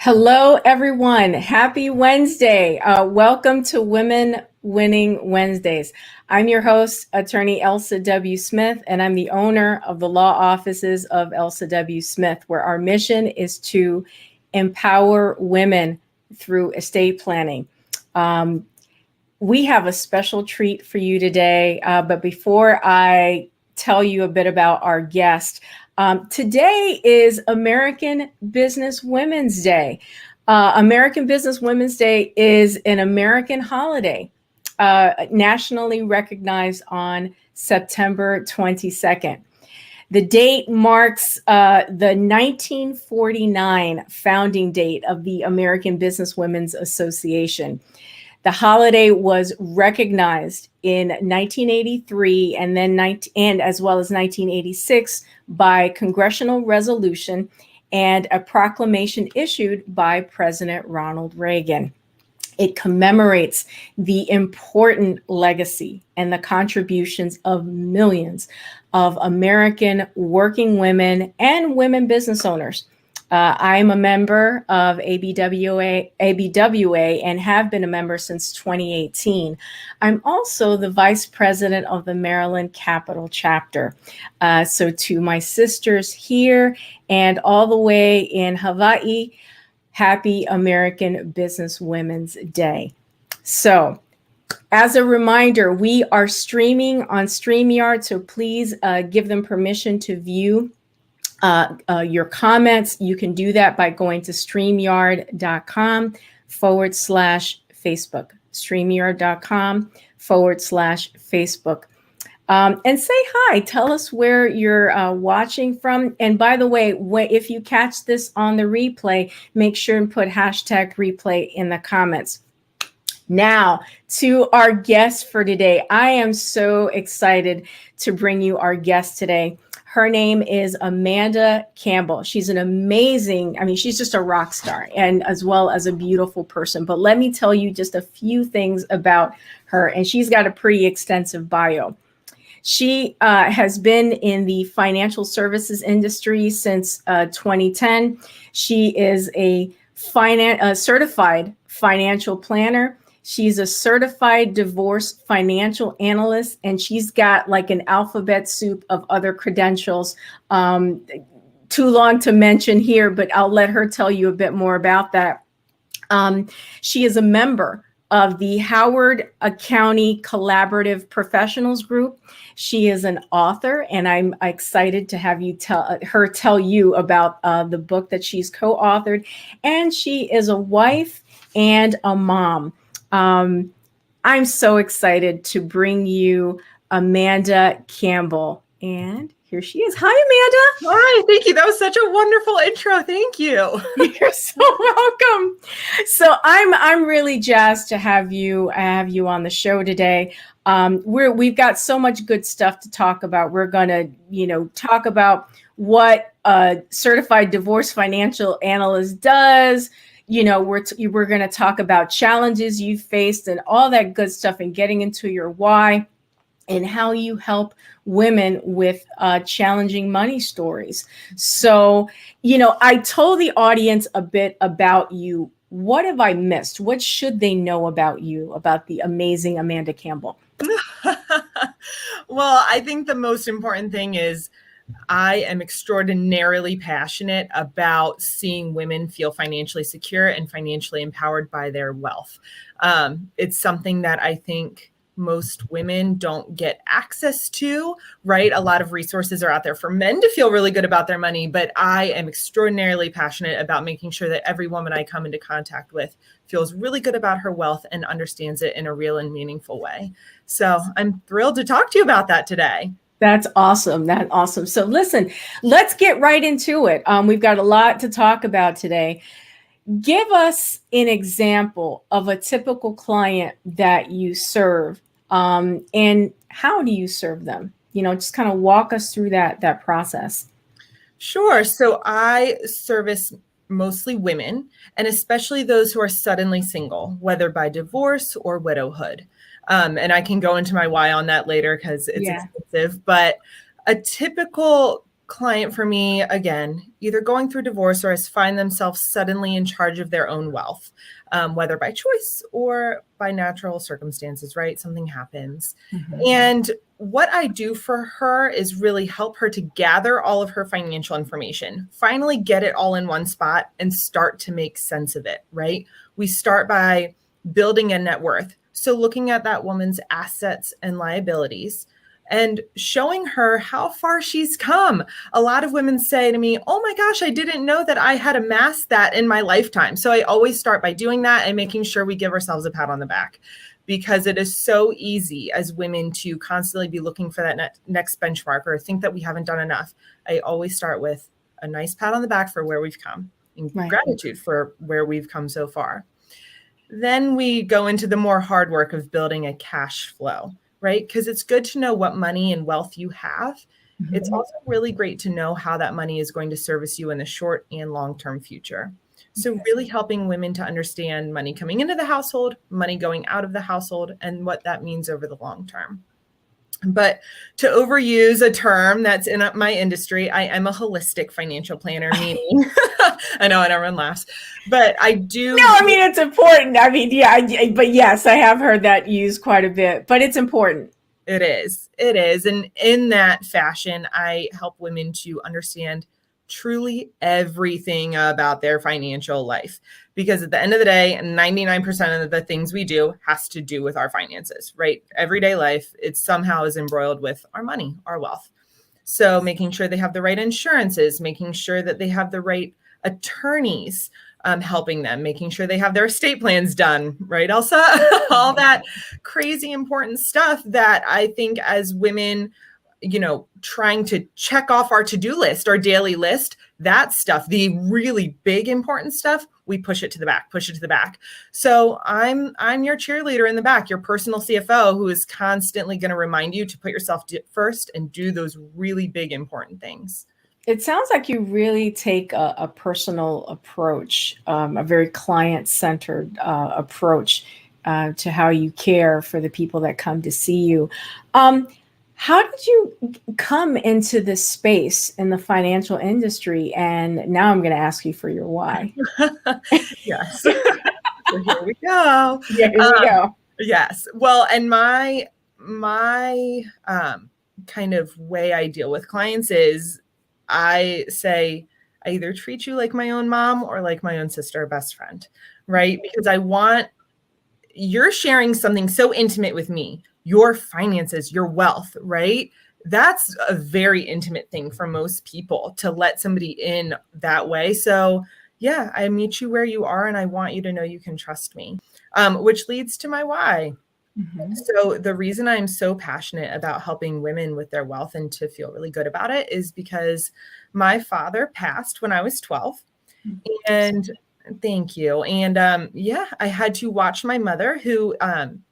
Hello, everyone. Happy Wednesday. Welcome to Women Winning Wednesdays. I'm your host, attorney Elsa W. Smith, and I'm the owner of the law offices of Elsa W. Smith, where our mission is to empower women through estate planning. We have a special treat for you today, but before I tell you a bit about our guest, today is American Business Women's Day. American Business Women's Day is an American holiday, nationally recognized on September 22nd. The date marks the 1949 founding date of the American Business Women's Association. The holiday was recognized in 1983 and as well as 1986 by congressional resolution and a proclamation issued by President Ronald Reagan. It commemorates the important legacy and the contributions of millions of American working women and women business owners. I'm a member of ABWA and have been a member since 2018. I'm also the vice president of the Maryland Capital Chapter. So to my sisters here and all the way in Hawaii, happy American Business Women's Day. So as a reminder, we are streaming on StreamYard, so please give them permission to view your comments. You can do that by going to StreamYard.com/Facebook, StreamYard.com/Facebook. And say hi, tell us where you're watching from. And by the way, if you catch this on the replay, make sure and put #replay in the comments. Now, to our guest for today. I am so excited to bring you our guest today. Her name is Amanda Campbell. She's an amazing, she's just a rock star and as well as a beautiful person. But let me tell you just a few things about her. And she's got a pretty extensive bio. She has been in the financial services industry since 2010. She is a certified financial planner. She's a certified divorce financial analyst, and she's got like an alphabet soup of other credentials. Too long to mention here, but I'll let her tell you a bit more about that. She is a member of the Howard County Collaborative Professionals Group. She is an author, and I'm excited to have you tell you about the book that she's co-authored. And she is a wife and a mom. I'm so excited to bring you Amanda Campbell. And here she is. Hi, Amanda. Hi, thank you. That was such a wonderful intro. Thank you. You're so welcome. So I'm really jazzed to have you on the show today. We've got so much good stuff to talk about. We're gonna, talk about what a certified divorce financial analyst does. We're going to talk about challenges you've faced and all that good stuff, and getting into your why and how you help women with challenging money stories. So, I told the audience a bit about you. What have I missed? What should they know about you, about the amazing Amanda Campbell? Well, I think the most important thing is I am extraordinarily passionate about seeing women feel financially secure and financially empowered by their wealth. It's something that I think most women don't get access to, right? A lot of resources are out there for men to feel really good about their money, but I am extraordinarily passionate about making sure that every woman I come into contact with feels really good about her wealth and understands it in a real and meaningful way. So I'm thrilled to talk to you about that today. That's awesome. That's awesome. So listen, let's get right into it. We've got a lot to talk about today. Give us an example of a typical client that you serve, and how do you serve them? Just kind of walk us through that process. Sure. So I service mostly women, and especially those who are suddenly single, whether by divorce or widowhood. And I can go into my why on that later because it's expensive. But a typical client for me, again, either going through divorce or has find themselves suddenly in charge of their own wealth, whether by choice or by natural circumstances, right? Something happens. And what I do for her is really help her to gather all of her financial information, finally get it all in one spot and start to make sense of it, right? We start by building a net worth. So looking at that woman's assets and liabilities and showing her how far she's come. A lot of women say to me, oh my gosh, I didn't know that I had amassed that in my lifetime. So I always start by doing that and making sure we give ourselves a pat on the back, because it is so easy as women to constantly be looking for that next benchmark or think that we haven't done enough. I always start with a nice pat on the back for where we've come and gratitude for where we've come so far. Then we go into the more hard work of building a cash flow, right? Because it's good to know what money and wealth you have. It's also really great to know how that money is going to service you in the short and long-term future. So really helping women to understand money coming into the household, money going out of the household, and what that means over the long term. But to overuse a term that's in my industry, I am a holistic financial planner, meaning, I know, and everyone laughs, but I do. No, I mean, it's important. I mean, yeah, but yes, I have heard that used quite a bit, but it's important. It is. It is. And in that fashion, I help women to understand truly everything about their financial life. Because at the end of the day, 99% of the things we do has to do with our finances, right? Everyday life, it somehow is embroiled with our money, our wealth. So making sure they have the right insurances, making sure that they have the right attorneys helping them, making sure they have their estate plans done, right, Elsa? All that crazy important stuff that I think as women, you know, trying to check off our to-do list, our daily list, that stuff, the really big important stuff, we push it to the back. So I'm your cheerleader in the back, your personal CFO, who is constantly going to remind you to put yourself first and do those really big important things. It sounds like you really take a personal approach, a very client-centered approach to how you care for the people that come to see you. How did you come into this space in the financial industry? And now I'm going to ask you for your why. Yes. So here we go. Yeah, here we go. Yes. Well, and my kind of way I deal with clients is I say, I either treat you like my own mom or like my own sister or best friend, right? Because you're sharing something so intimate with me, your finances, your wealth, right? That's a very intimate thing for most people to let somebody in that way. So yeah, I meet you where you are and I want you to know you can trust me, which leads to my why. So the reason I'm so passionate about helping women with their wealth and to feel really good about it is because my father passed when I was 12. And thank you. And I had to watch my mother, who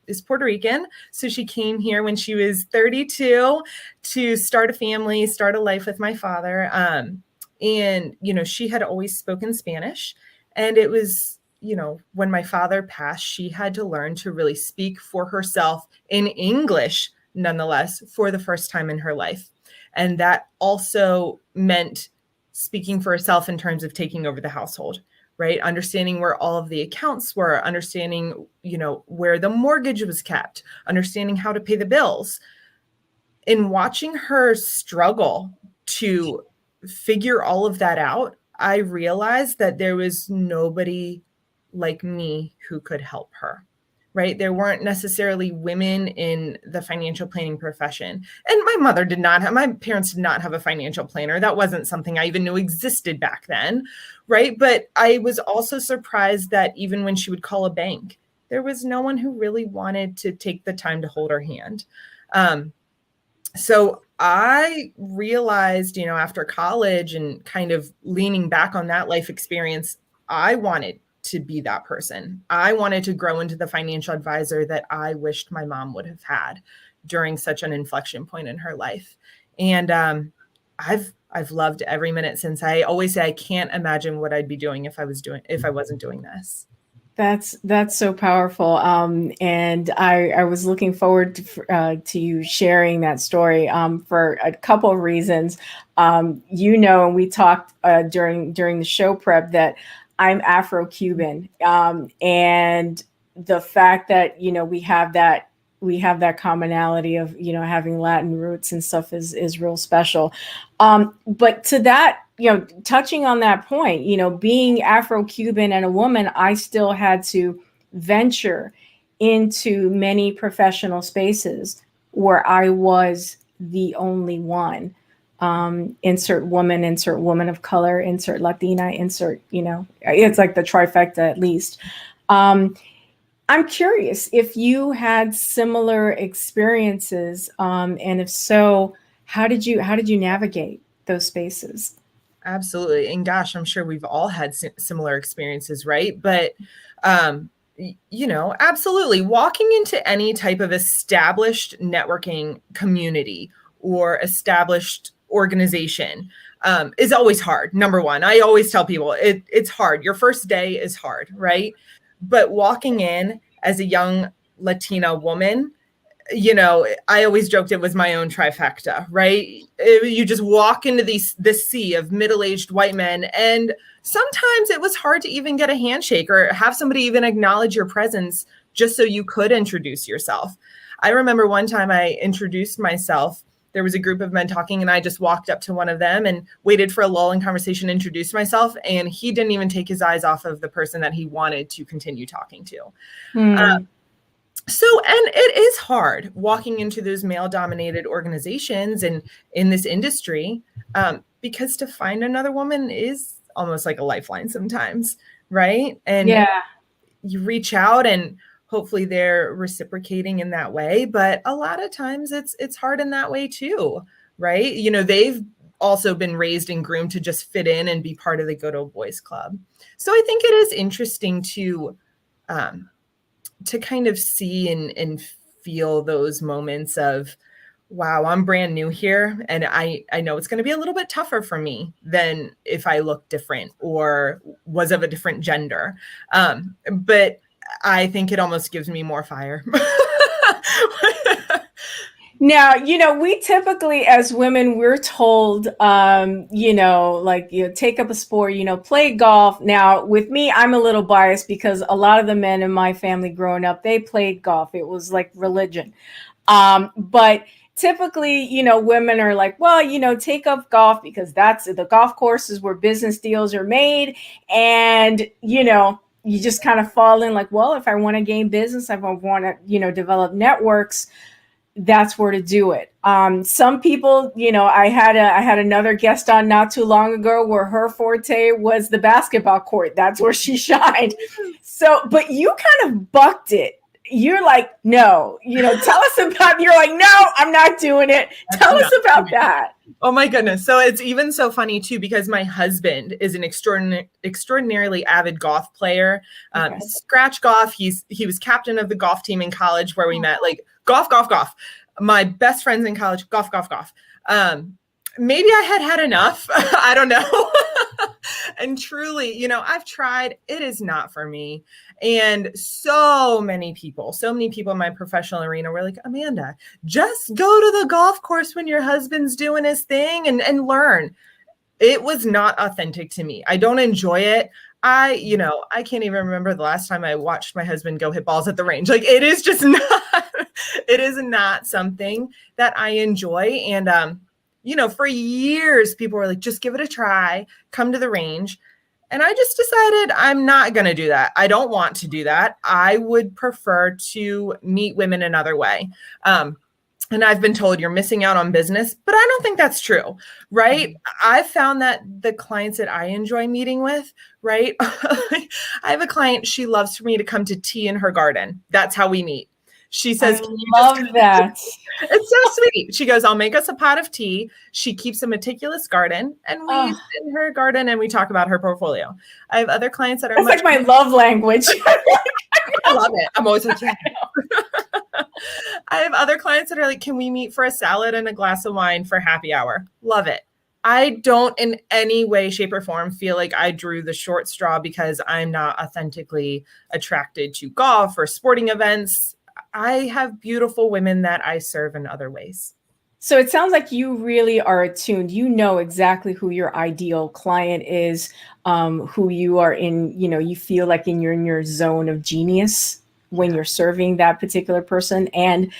is Puerto Rican. So she came here when she was 32 to start a family, start a life with my father. And, you know, she had always spoken Spanish. And it was, you know, when my father passed, she had to learn to really speak for herself in English, nonetheless, for the first time in her life. And that also meant speaking for herself in terms of taking over the household, right? Understanding where all of the accounts were, understanding, you know, where the mortgage was kept, understanding how to pay the bills. In watching her struggle to figure all of that out, I realized that there was nobody like me who could help her, right? There weren't necessarily women in the financial planning profession. And my parents did not have a financial planner. That wasn't something I even knew existed back then, right? But I was also surprised that even when she would call a bank, there was no one who really wanted to take the time to hold her hand. So I realized, you know, after college and kind of leaning back on that life experience, I wanted to be that person. I wanted to grow into the financial advisor that I wished my mom would have had during such an inflection point in her life. And I've loved every minute since. I always say I can't imagine what I'd be doing if I wasn't doing this. That's so powerful. And I was looking forward to you sharing that story for a couple of reasons. And we talked during the show prep that I'm Afro-Cuban, and the fact that we have that commonality of having Latin roots and stuff is real special. But to that, touching on that point, being Afro-Cuban and a woman, I still had to venture into many professional spaces where I was the only one. Insert woman of color, insert Latina, it's like the trifecta at least. I'm curious if you had similar experiences, and if so, how did you navigate those spaces? Absolutely. And gosh, I'm sure we've all had similar experiences, right? But, absolutely walking into any type of established networking community or established organization is always hard. Number one, I always tell people it's hard. Your first day is hard, right? But walking in as a young Latina woman, I always joked it was my own trifecta, right? You just walk into this sea of middle-aged white men, and sometimes it was hard to even get a handshake or have somebody even acknowledge your presence just so you could introduce yourself. I remember one time I introduced myself. There was a group of men talking, and I just walked up to one of them and waited for a lull in conversation, introduced myself, and he didn't even take his eyes off of the person that he wanted to continue talking to. And it is hard walking into those male-dominated organizations and in this industry, because to find another woman is almost like a lifeline sometimes, right? And you reach out and hopefully they're reciprocating in that way. But a lot of times it's hard in that way too, right? They've also been raised and groomed to just fit in and be part of the good old boys club. So I think it is interesting to kind of see and feel those moments of, wow, I'm brand new here. And I know it's going to be a little bit tougher for me than if I look different or was of a different gender. But I think it almost gives me more fire. Now, we typically as women, we're told, take up a sport, play golf. Now, with me, I'm a little biased because a lot of the men in my family growing up, they played golf. It was like religion. But typically, women are like, well, take up golf because that's the golf courses where business deals are made. And, you just kind of fall in like, well, if I want to gain business, if I want to, develop networks, that's where to do it. Some people, I had another guest on not too long ago where her forte was the basketball court. That's where she shined. So, but you kind of bucked it. You're like, no, tell us about, you're like, no, I'm not doing it. Tell us about that. Oh my goodness. So it's even so funny too, because my husband is an extraordinarily avid golf player. Scratch golf. He was captain of the golf team in college where we met, like golf. My best friends in college, golf. Maybe I had enough. I don't know. And truly, I've tried. It is not for me. And so many people in my professional arena were like, Amanda, just go to the golf course when your husband's doing his thing and learn. It was not authentic to me. I don't enjoy it. I can't even remember the last time I watched my husband go hit balls at the range. Like it is just not, it is not something that I enjoy. And, for years, people were like, just give it a try, come to the range. And I just decided I'm not going to do that. I don't want to do that. I would prefer to meet women another way. And I've been told you're missing out on business, but I don't think that's true, right? I've found that the clients that I enjoy meeting with, right? I have a client, she loves for me to come to tea in her garden. That's how we meet. She says, I love that. It's so sweet. She goes, I'll make us a pot of tea. She keeps a meticulous garden and we sit in her garden and we talk about her portfolio. I have other clients that are like my love language. I love it. I'm always like, yeah. I have other clients that are like, can we meet for a salad and a glass of wine for happy hour? Love it. I don't in any way, shape, or form feel like I drew the short straw because I'm not authentically attracted to golf or sporting events. I have beautiful women that I serve in other ways. So it sounds like you really are attuned. You know exactly who your ideal client is, who you are in, you feel like you're in your zone of genius when you're serving that particular person. And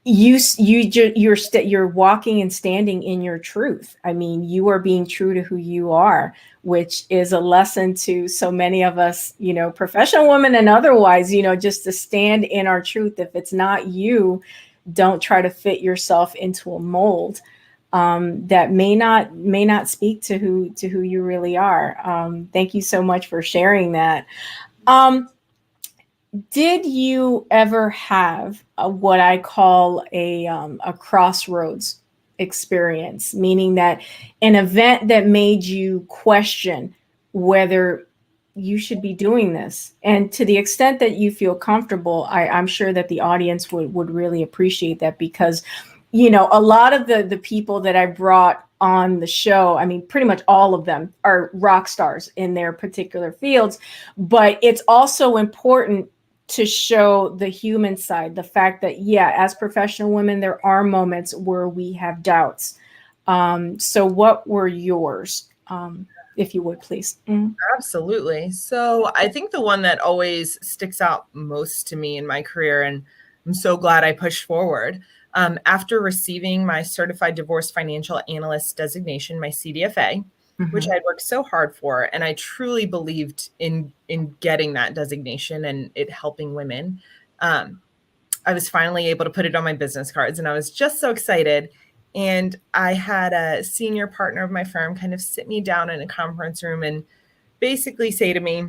you're walking and standing in your truth. I mean, you are being true to who you are, which is a lesson to so many of us, professional women and otherwise, just to stand in our truth. If it's not you, don't try to fit yourself into a mold that may not speak to who you really are. Thank you so much for sharing that. Did you ever have what I call a crossroads experience, meaning that an event that made you question whether you should be doing this? And to the extent that you feel comfortable, I'm sure that the audience would really appreciate that, because, a lot of the people that I brought on the show, I mean, pretty much all of them are rock stars in their particular fields, but it's also important to show the human side, the fact that, as professional women, there are moments where we have doubts. So what were yours, if you would, please? Mm-hmm. Absolutely. So I think the one that always sticks out most to me in my career, and I'm so glad I pushed forward, after receiving my Certified Divorce Financial Analyst designation, my CDFA, which I'd worked so hard for. And I truly believed in getting that designation and it helping women. I was finally able to put it on my business cards, and I was just so excited. And I had a senior partner of my firm kind of sit me down in a conference room and basically say to me,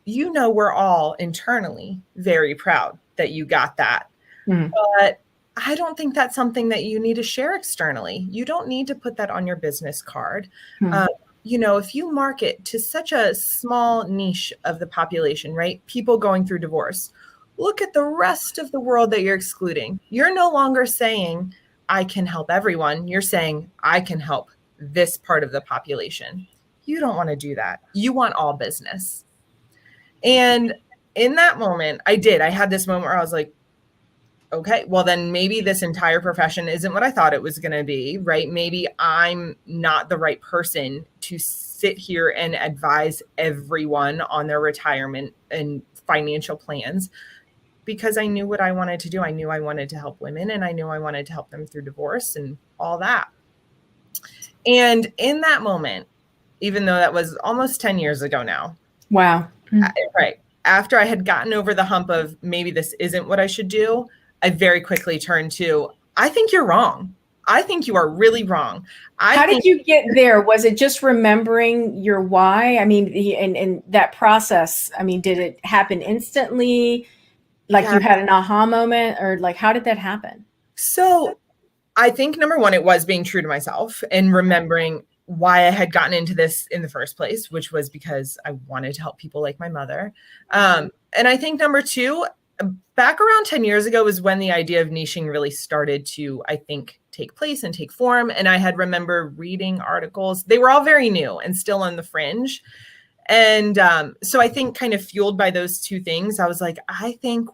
we're all internally very proud that you got that. But I don't think that's something that you need to share externally. You don't need to put that on your business card. If you market to such a small niche of the population, right? People going through divorce, look at the rest of the world that you're excluding. You're no longer saying, I can help everyone. You're saying, I can help this part of the population. You don't want to do that. You want all business. And in that moment, I had this moment where I was like, okay, well then maybe this entire profession isn't what I thought it was going to be, right? Maybe I'm not the right person to sit here and advise everyone on their retirement and financial plans, because I knew what I wanted to do. I knew I wanted to help women, and I knew I wanted to help them through divorce and all that. And in that moment, even though that was almost 10 years ago now. Wow. Right. After I had gotten over the hump of maybe this isn't what I should do, I very quickly turned to, I think you're wrong. I think you are really wrong. How did you get there? Was it just remembering your why? I mean, and that process, I mean, did it happen instantly? Like you had an aha moment, or like, how did that happen? So I think number one, it was being true to myself and remembering why I had gotten into this in the first place, which was because I wanted to help people like my mother. And I think number two, back around 10 years ago was when the idea of niching really started to, I think, take place and take form. And I had remember reading articles. They were all very new and still on the fringe. And so I think kind of fueled by those two things, I was like, I think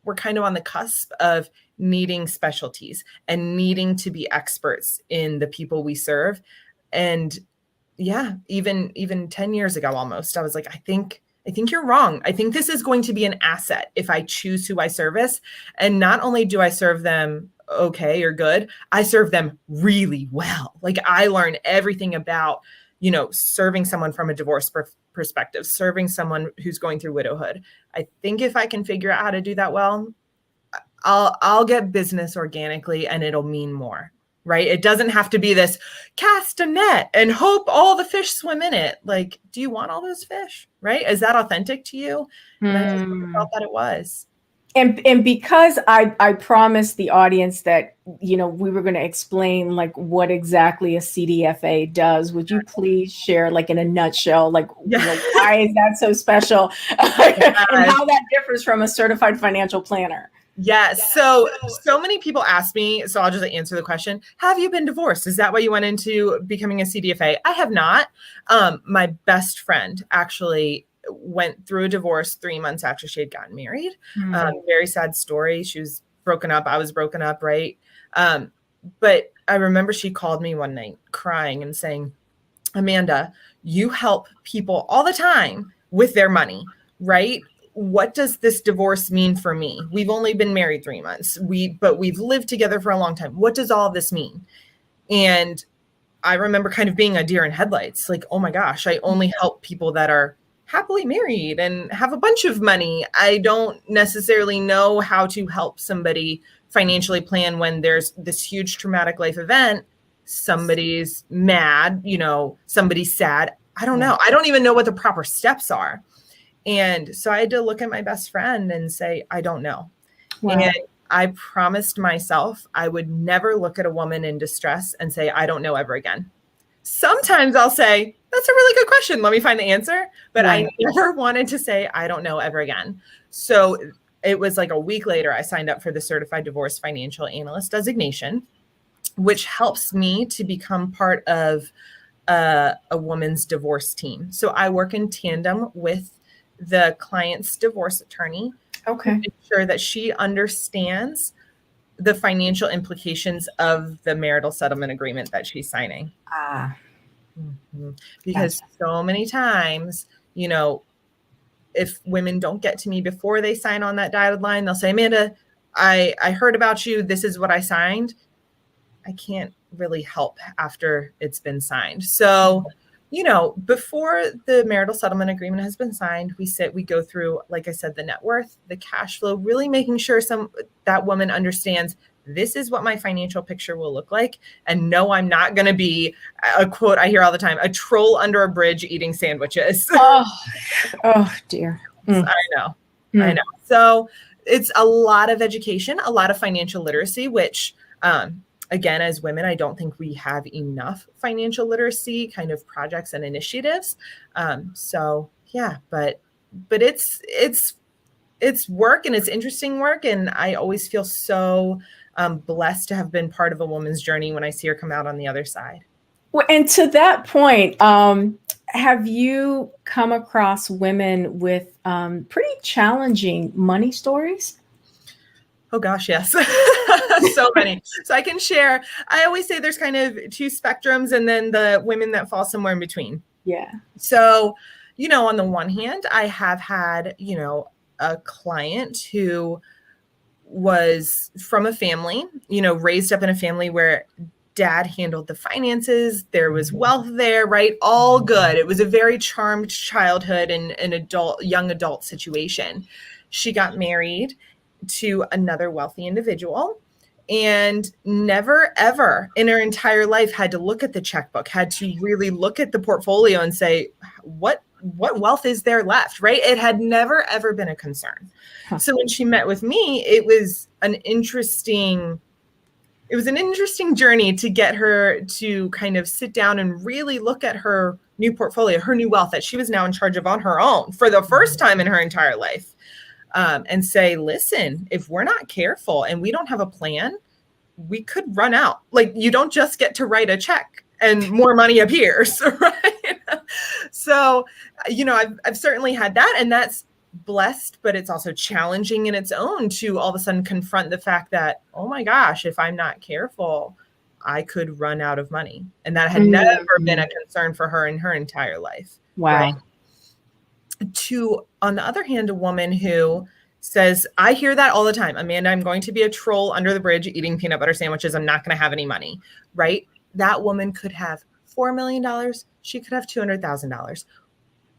we're kind of on the cusp of needing specialties and needing to be experts in the people we serve. And even 10 years ago almost, I was like, I think you're wrong. I think this is going to be an asset if I choose who I service. And not only do I serve them okay or good, I serve them really well. Like I learn everything about, serving someone from a divorce perspective, serving someone who's going through widowhood. I think if I can figure out how to do that well, I'll get business organically and it'll mean more. Right? It doesn't have to be this cast a net and hope all the fish swim in it. Like, do you want all those fish? Right? Is that authentic to you? And I just felt that it was. And because I promised the audience that, we were going to explain like what exactly a CDFA does, would you please share like in a nutshell, like why is that so special and how that differs from a certified financial planner? Yes. So many people ask me, so I'll just answer the question. Have you been divorced? Is that why you went into becoming a CDFA? I have not. My best friend actually went through a divorce 3 months after she had gotten married. Very sad story. She was broken up. I was broken up, right? But I remember she called me one night crying and saying, Amanda, you help people all the time with their money, right? What does this divorce mean for me? We've only been married 3 months. But we've lived together for a long time. What does all of this mean? And I remember kind of being a deer in headlights, like, oh my gosh, I only help people that are happily married and have a bunch of money. I don't necessarily know how to help somebody financially plan when there's this huge traumatic life event. Somebody's mad, somebody's sad. I don't know. I don't even know what the proper steps are. And so I had to look at my best friend and say, I don't know. Wow. And I promised myself I would never look at a woman in distress and say, I don't know ever again. Sometimes I'll say, that's a really good question. Let me find the answer. But right. I never wanted to say, I don't know ever again. So it was like a week later, I signed up for the Certified Divorce Financial Analyst designation, which helps me to become part of a woman's divorce team. So I work in tandem with the client's divorce attorney. Okay. To ensure that she understands the financial implications of the marital settlement agreement that she's signing. Because so many times, if women don't get to me before they sign on that dotted line, they'll say, Amanda, I heard about you. This is what I signed. I can't really help after it's been signed. So, before the marital settlement agreement has been signed, we go through, like I said, the net worth, the cash flow, really making sure that woman understands this is what my financial picture will look like. And no, I'm not going to be a quote I hear all the time, a troll under a bridge eating sandwiches. Oh dear. I know. So it's a lot of education, a lot of financial literacy, which, again, as women, I don't think we have enough financial literacy kind of projects and initiatives. But it's work, and it's interesting work. And I always feel so blessed to have been part of a woman's journey when I see her come out on the other side. Well, and to that point, have you come across women with pretty challenging money stories? Oh gosh, yes. So many. So I can share. I always say there's kind of two spectrums and then the women that fall somewhere in between. Yeah. So, on the one hand, I have had, a client who was from a family, raised up in a family where dad handled the finances. There was wealth there, right? All good. It was a very charmed childhood and an young adult situation. She got married to another wealthy individual and never, ever in her entire life had to look at the checkbook, had to really look at the portfolio and say, what wealth is there left, right? It had never, ever been a concern. Huh. So when she met with me, it was an interesting journey to get her to kind of sit down and really look at her new portfolio, her new wealth that she was now in charge of on her own for the first time in her entire life. And say, listen, if we're not careful and we don't have a plan, we could run out. Like, you don't just get to write a check and more money appears, right? So, I've certainly had that, and that's blessed, but it's also challenging in its own to all of a sudden confront the fact that, oh my gosh, if I'm not careful, I could run out of money. And that had never been a concern for her in her entire life. Wow. Right? To, on the other hand, a woman who says, I hear that all the time, Amanda, I'm going to be a troll under the bridge eating peanut butter sandwiches. I'm not going to have any money, right? That woman could have $4 million. She could have $200,000.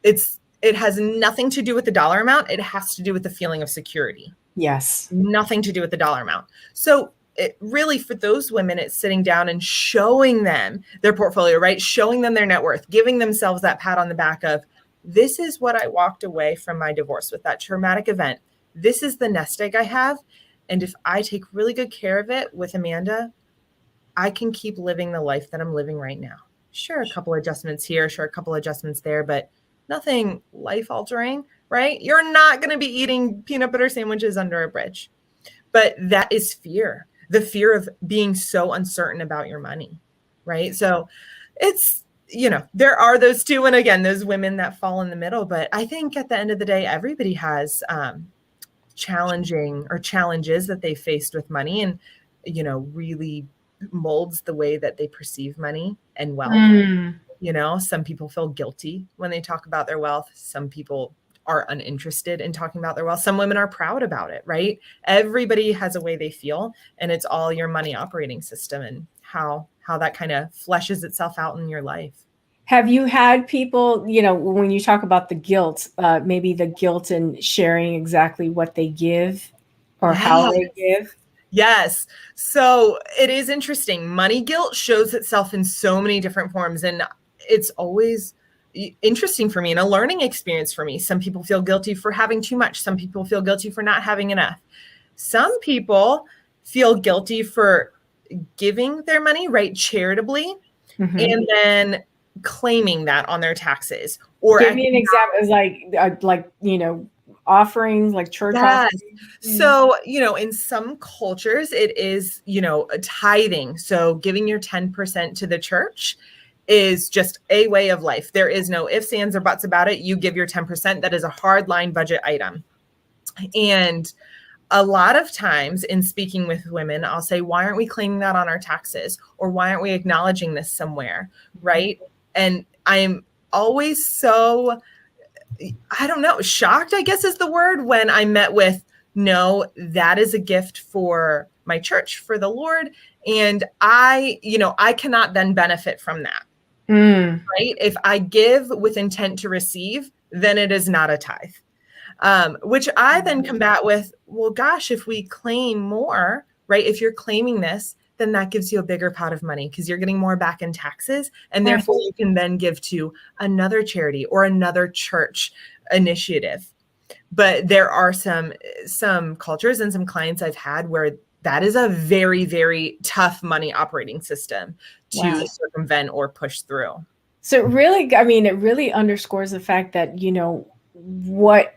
It has nothing to do with the dollar amount. It has to do with the feeling of security. Yes. Nothing to do with the dollar amount. So it really, for those women, it's sitting down and showing them their portfolio, right? Showing them their net worth, giving themselves that pat on the back of, this is what I walked away from my divorce with, that traumatic event. This is the nest egg I have. And if I take really good care of it with Amanda, I can keep living the life that I'm living right now. Sure, a couple adjustments here, sure, a couple adjustments there, but nothing life altering, right? You're not going to be eating peanut butter sandwiches under a bridge. But that is fear, the fear of being so uncertain about your money, right? So it's, there are those two. And again, those women that fall in the middle. But I think at the end of the day, everybody has challenges that they faced with money, and, really molds the way that they perceive money and wealth. Some people feel guilty when they talk about their wealth. Some people are uninterested in talking about their wealth. Some women are proud about it, right? Everybody has a way they feel, and it's all your money operating system and how that kind of fleshes itself out in your life. Have you had people, when you talk about the guilt, maybe the guilt in sharing exactly what they give or how they give? Yes. So it is interesting. Money guilt shows itself in so many different forms. And it's always interesting for me and a learning experience for me. Some people feel guilty for having too much. Some people feel guilty for not having enough. Some people feel guilty for giving their money, right, charitably, and then claiming that on their taxes. Or give me an example. Is like offerings, like church offerings. So, in some cultures, it is, a tithing. So giving your 10% to the church is just a way of life. There is no ifs, ands, or buts about it. You give your 10%. That is a hard line budget item. And a lot of times in speaking with women, I'll say, why aren't we claiming that on our taxes? Or why aren't we acknowledging this somewhere? Right. And I'm always so, I don't know, shocked, I guess is the word, when I met with, no, that is a gift for my church, for the Lord. And I cannot then benefit from that. Right? If I give with intent to receive, then it is not a tithe. Which I then combat with, well, gosh, if we claim more, right? If you're claiming this, then that gives you a bigger pot of money because you're getting more back in taxes. And therefore you can then give to another charity or another church initiative. But there are some cultures and some clients I've had where that is a very, very tough money operating system to circumvent or push through. So it really underscores the fact that, what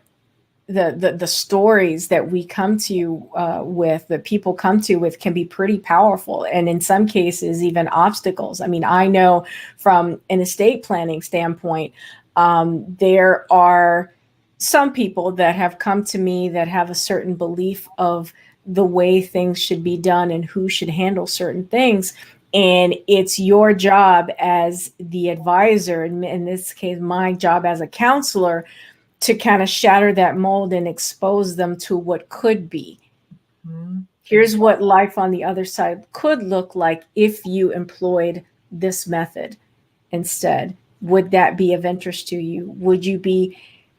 the stories that we come to with, that people come to with, can be pretty powerful. And in some cases, even obstacles. I mean, I know from an estate planning standpoint, there are some people that have come to me that have a certain belief of the way things should be done and who should handle certain things. And it's your job as the advisor, in this case, my job as a counselor, to kind of shatter that mold and expose them to what could be. Here's what life on the other side could look like if you employed this method instead. Would that be of interest to you?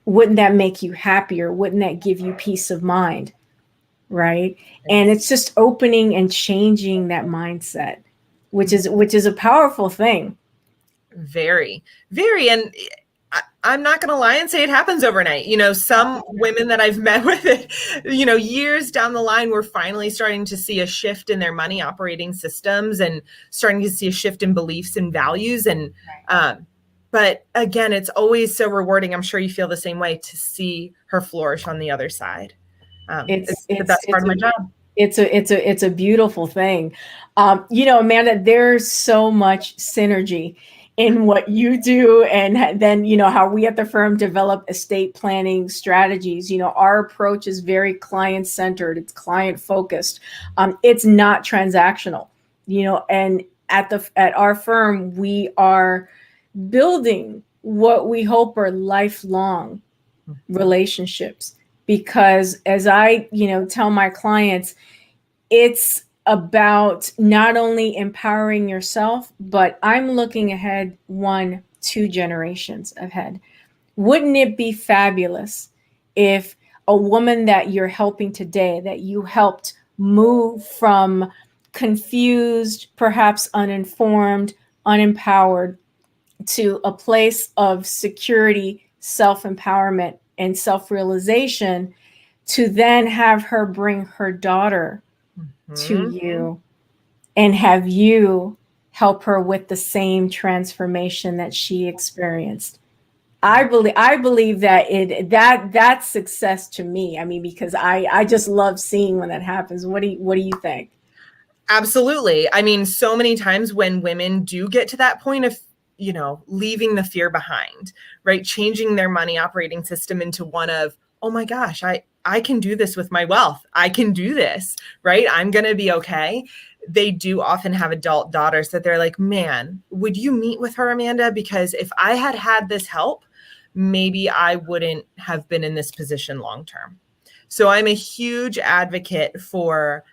Wouldn't that make you happier? Wouldn't that give you peace of mind? Right. And it's just opening and changing that mindset, which is a powerful thing. Very, very. And I'm not going to lie and say it happens overnight. Some women that I've met with it, years down the line, we're finally starting to see a shift in their money operating systems and starting to see a shift in beliefs and values. And, but again, it's always so rewarding. I'm sure you feel the same way, to see her flourish on the other side. It's the best part of my job. It's a beautiful thing. Amanda, there's so much synergy in what you do, and then how we at the firm develop estate planning strategies. Our approach is very client centered. It's client focused. It's not transactional. And at our firm, we are building what we hope are lifelong relationships. Because as I tell my clients, it's about not only empowering yourself, but I'm looking ahead 1-2 generations ahead. Wouldn't it be fabulous if a woman that you're helping today, that you helped move from confused, perhaps uninformed, unempowered, to a place of security, self-empowerment, and self-realization, to then have her bring her daughter to you and have you help her with the same transformation that she experienced? I believe that that's success to me. I mean, because I just love seeing when that happens. What do you think? Absolutely. I mean, so many times when women do get to that point of, leaving the fear behind, right? Changing their money operating system into one of, oh my gosh, I can do this with my wealth. I can do this, right? I'm going to be okay. They do often have adult daughters that they're like, man, would you meet with her, Amanda? Because if I had this help, maybe I wouldn't have been in this position long term. So I'm a huge advocate for,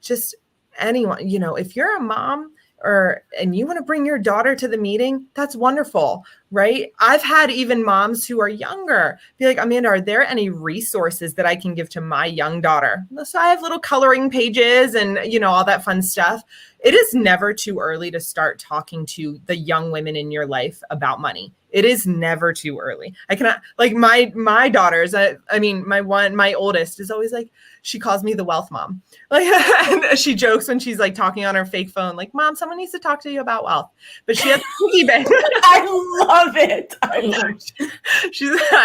just anyone, if you're a mom and you want to bring your daughter to the meeting, that's wonderful, right? I've had even moms who are younger be like, Amanda, are there any resources that I can give to my young daughter? So I have little coloring pages and, all that fun stuff. It is never too early to start talking to the young women in your life about money. It is never too early. I cannot, like my daughters, my oldest is always like, she calls me the wealth mom. Like, and she jokes when she's like talking on her fake phone, like, Mom, someone needs to talk to you about wealth. But she has a piggy bank. I love it. I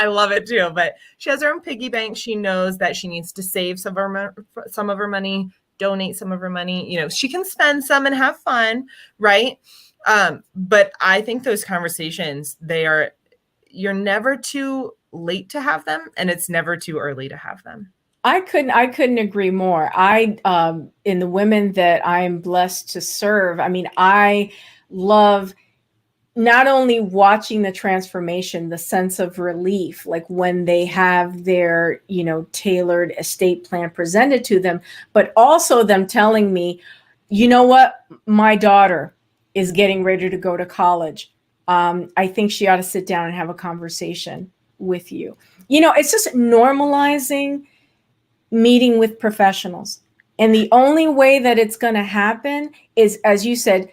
love it too. But she has her own piggy bank. She knows that she needs to save some of her money, donate some of her money. She can spend some and have fun, right? But I think those conversations, you're never too late to have them, and it's never too early to have them. I couldn't agree more. In the women that I'm blessed to serve, I mean, I love not only watching the transformation, the sense of relief, like when they have their, tailored estate plan presented to them, but also them telling me, you know what, my daughter is getting ready to go to college. I think she ought to sit down and have a conversation with you. It's just normalizing meeting with professionals. And the only way that it's going to happen is, as you said,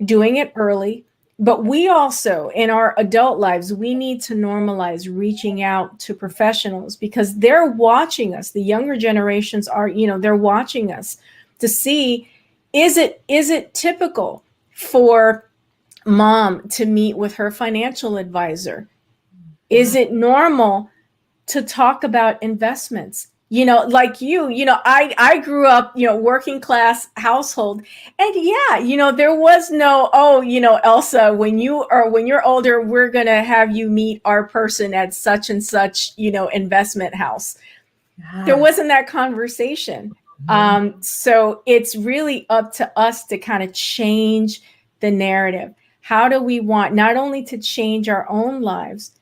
doing it early. But we also, in our adult lives, we need to normalize reaching out to professionals because they're watching us. The younger generations are, they're watching us to see, is it typical for mom to meet with her financial advisor? Is it normal to talk about investments? Like I grew up, working class household. And there was no, Elsa, when you're older, we're going to have you meet our person at such and such, investment house. Yes. There wasn't that conversation. Mm-hmm. So it's really up to us to kind of change the narrative. How do we want not only to change our own lives,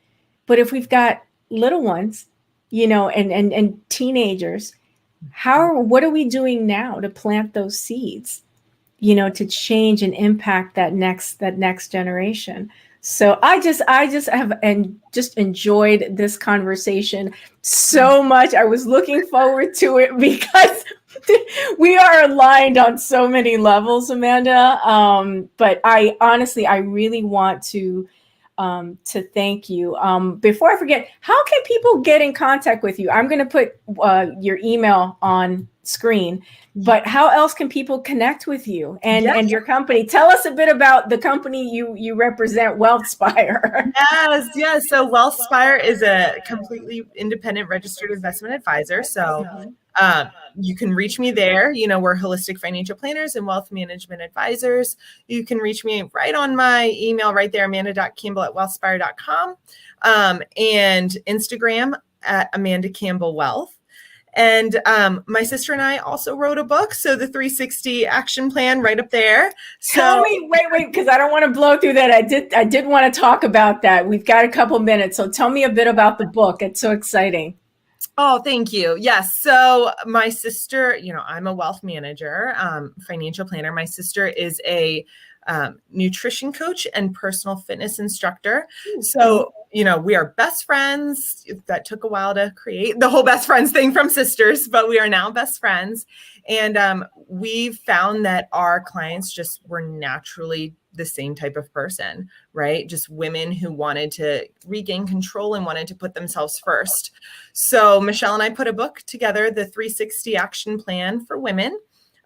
but if we've got little ones, and teenagers, what are we doing now to plant those seeds, to change and impact that next generation? So I just have just enjoyed this conversation so much. I was looking forward to it because we are aligned on so many levels, Amanda. But I really want to thank you. Before I forget, how can people get in contact with you? I'm going to put your email on screen, but how else can people connect with you and your company? Tell us a bit about the company you represent, Wealthspire. Yes. So Wealthspire is a completely independent registered investment advisor. So you can reach me there. We're holistic financial planners and wealth management advisors. You can reach me right on my email right there, amanda.campbell@wealthspire.com, and Instagram at Amanda Campbell Wealth. And my sister and I also wrote a book. So the 360 action plan right up there. Tell me, wait, because I don't want to blow through that. I did want to talk about that. We've got a couple minutes. So tell me a bit about the book. It's so exciting. Oh, thank you. Yes. So my sister, I'm a wealth manager, financial planner. My sister is a nutrition coach and personal fitness instructor. So, we are best friends. That took a while to create the whole best friends thing from sisters, but we are now best friends. And we've found that our clients just were naturally the same type of person, right? Just women who wanted to regain control and wanted to put themselves first. So Michelle and I put a book together, the 360 action plan for women.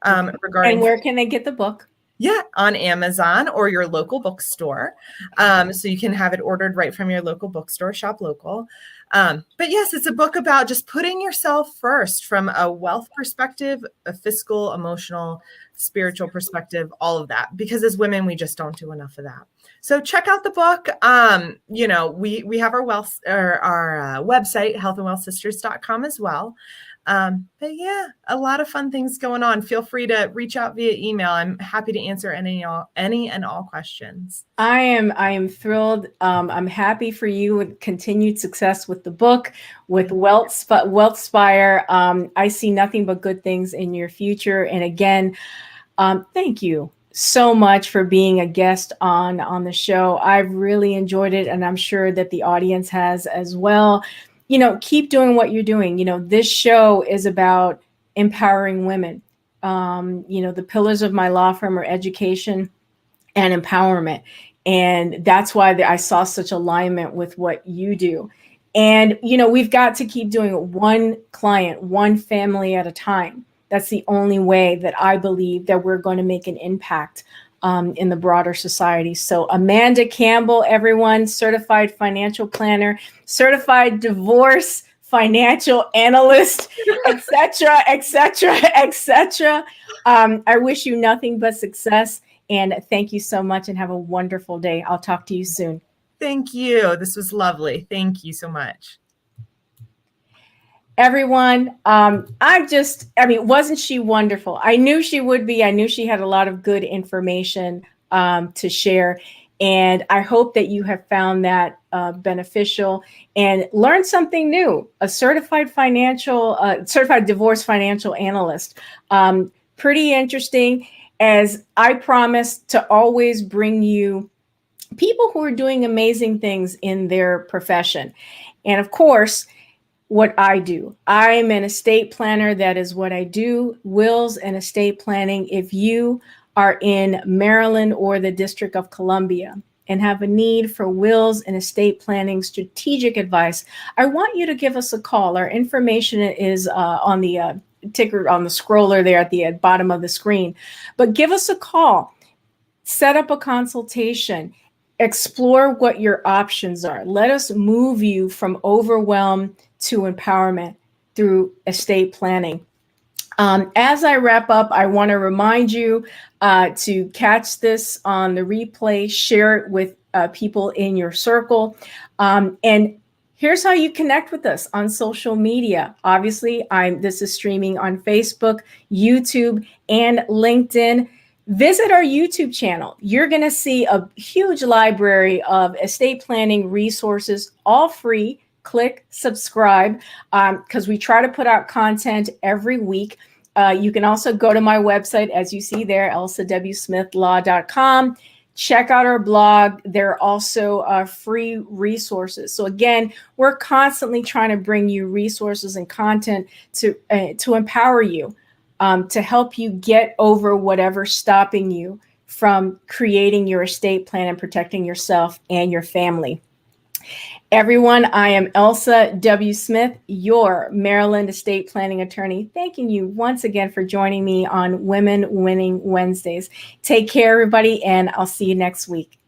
Regarding. And where can they get the book? Yeah, on Amazon or your local bookstore. So you can have it ordered right from your local bookstore, shop local. But yes, it's a book about just putting yourself first from a wealth perspective, a fiscal, emotional, spiritual perspective, all of that. Because as women, we just don't do enough of that. So check out the book. We have our website, healthandwealthsisters.com as well. But yeah, a lot of fun things going on. Feel free to reach out via email. I'm happy to answer any and all questions. I am thrilled. I'm happy for you with continued success with the book, with Wealthspire. I see nothing but good things in your future. And again, thank you so much for being a guest on the show. I've really enjoyed it, and I'm sure that the audience has as well. Keep doing what you're doing. This show is about empowering women. The pillars of my law firm are education and empowerment. And that's why I saw such alignment with what you do. And, we've got to keep doing it one client, one family at a time. That's the only way that I believe that we're going to make an impact in the broader society. So Amanda Campbell, everyone, certified financial planner, certified divorce financial analyst, etc., etc., etc. I wish you nothing but success. And thank you so much and have a wonderful day. I'll talk to you soon. Thank you. This was lovely. Thank you so much. Everyone, wasn't she wonderful? I knew she would be. I knew she had a lot of good information to share. And I hope that you have found that beneficial and learned something new. A certified divorce financial analyst. Pretty interesting, as I promise to always bring you people who are doing amazing things in their profession. And of course, what I do. I'm an estate planner. That is what I do. Wills and estate planning. If you are in Maryland or the District of Columbia and have a need for wills and estate planning strategic advice, I want you to give us a call. Our information is on the ticker, on the scroller there at the bottom of the screen. But give us a call. Set up a consultation. Explore what your options are. Let us move you from overwhelm to empowerment through estate planning. As I wrap up, I want to remind you to catch this on the replay, share it with people in your circle. And here's how you connect with us on social media. Obviously, this is streaming on Facebook, YouTube, and LinkedIn. Visit our YouTube channel. You're going to see a huge library of estate planning resources, all free. Click subscribe because we try to put out content every week. You can also go to my website, as you see there, elsawsmithlaw.com. Check out our blog. There are also free resources. So again, we're constantly trying to bring you resources and content to empower you, to help you get over whatever's stopping you from creating your estate plan and protecting yourself and your family. Everyone, I am Elsa W. Smith, your Maryland estate planning attorney, thanking you once again for joining me on Women Winning Wednesdays. Take care, everybody, and I'll see you next week.